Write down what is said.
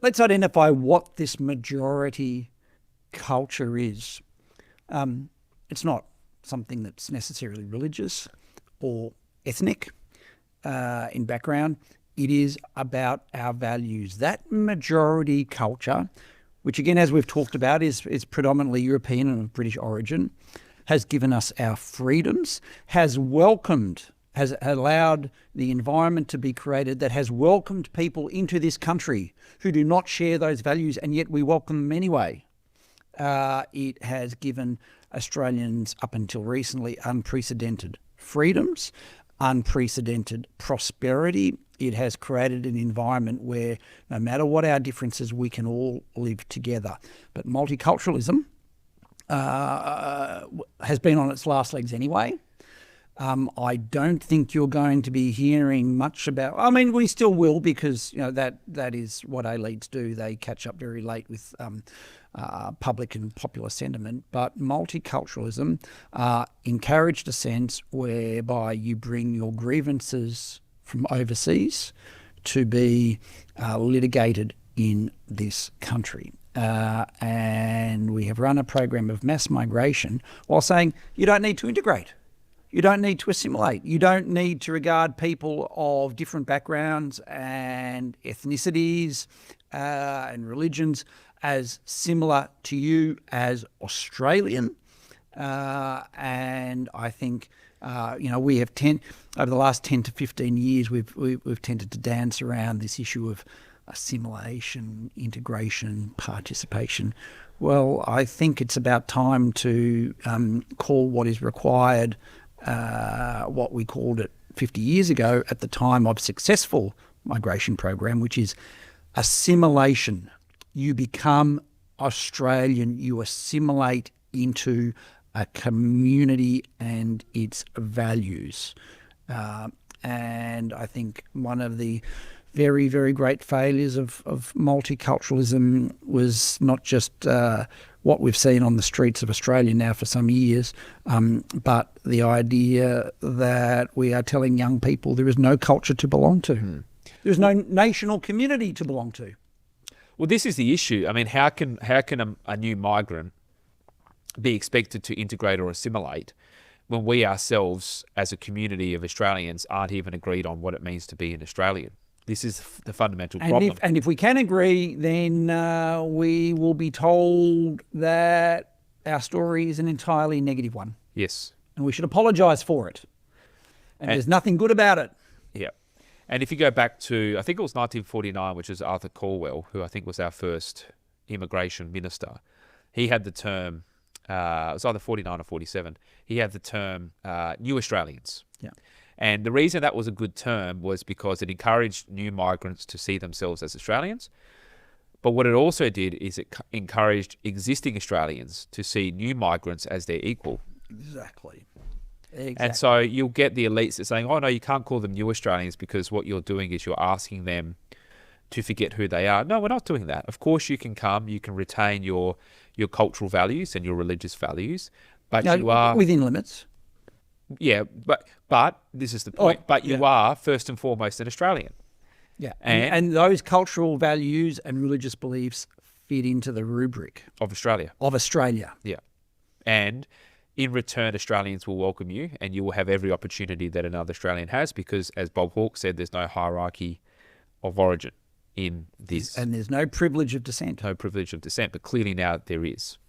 Let's identify what this majority culture is. It's not something that's necessarily religious or ethnic in background. It is about our values. That majority culture, which again, as we've talked about, is predominantly European and of British origin, has given us our freedoms, has allowed the environment to be created that has welcomed people into this country who do not share those values, and yet we welcome them anyway. It has given Australians, up until recently, unprecedented freedoms, unprecedented prosperity. It has created an environment where no matter what our differences, we can all live together. But multiculturalism has been on its last legs anyway. I don't think you're going to be hearing much about. I mean, we still will, because that is what elites do. They catch up very late with public and popular sentiment. But multiculturalism encouraged a sense whereby you bring your grievances from overseas to be litigated in this country. And we have run a program of mass migration while saying you don't need to integrate. You don't need to assimilate. You don't need to regard people of different backgrounds and ethnicities and religions as similar to you as Australian. And I think, we have over the last 10 to 15 years, we've tended to dance around this issue of assimilation, integration, participation. Well, I think it's about time to call what is required what we called it 50 years ago at the time of successful migration program, which is assimilation. You become Australian, you assimilate into a community and its values. And I think one of the very, very great failures of multiculturalism was not just what we've seen on the streets of Australia now for some years, but the idea that we are telling young people there is no culture to belong to. Mm. There is no national community to belong to. Well, this is the issue. I mean, how can a new migrant be expected to integrate or assimilate when we ourselves, as a community of Australians, aren't even agreed on what it means to be an Australian? This is the fundamental problem. And if we can agree, then we will be told that our story is an entirely negative one. Yes. And we should apologise for it. And there's nothing good about it. Yeah. And if you go back to, I think it was 1949, which is Arthur Calwell, who I think was our first immigration minister, he had the term, it was either 49 or 47, he had the term New Australians. Yeah. And the reason that was a good term was because it encouraged new migrants to see themselves as Australians. But what it also did is it encouraged existing Australians to see new migrants as their equal. Exactly. And so you'll get the elites that are saying, oh, no, you can't call them new Australians because what you're doing is you're asking them to forget who they are. No, we're not doing that. Of course you can come, you can retain your cultural values and your religious values, but you are... within limits. Yeah, but this is the point. But you are first and foremost an Australian. Yeah, and those cultural values and religious beliefs fit into the rubric of Australia. Yeah, and in return, Australians will welcome you, and you will have every opportunity that another Australian has, because, as Bob Hawke said, there's no hierarchy of origin in this, and there's no privilege of descent. No privilege of descent, but clearly now there is.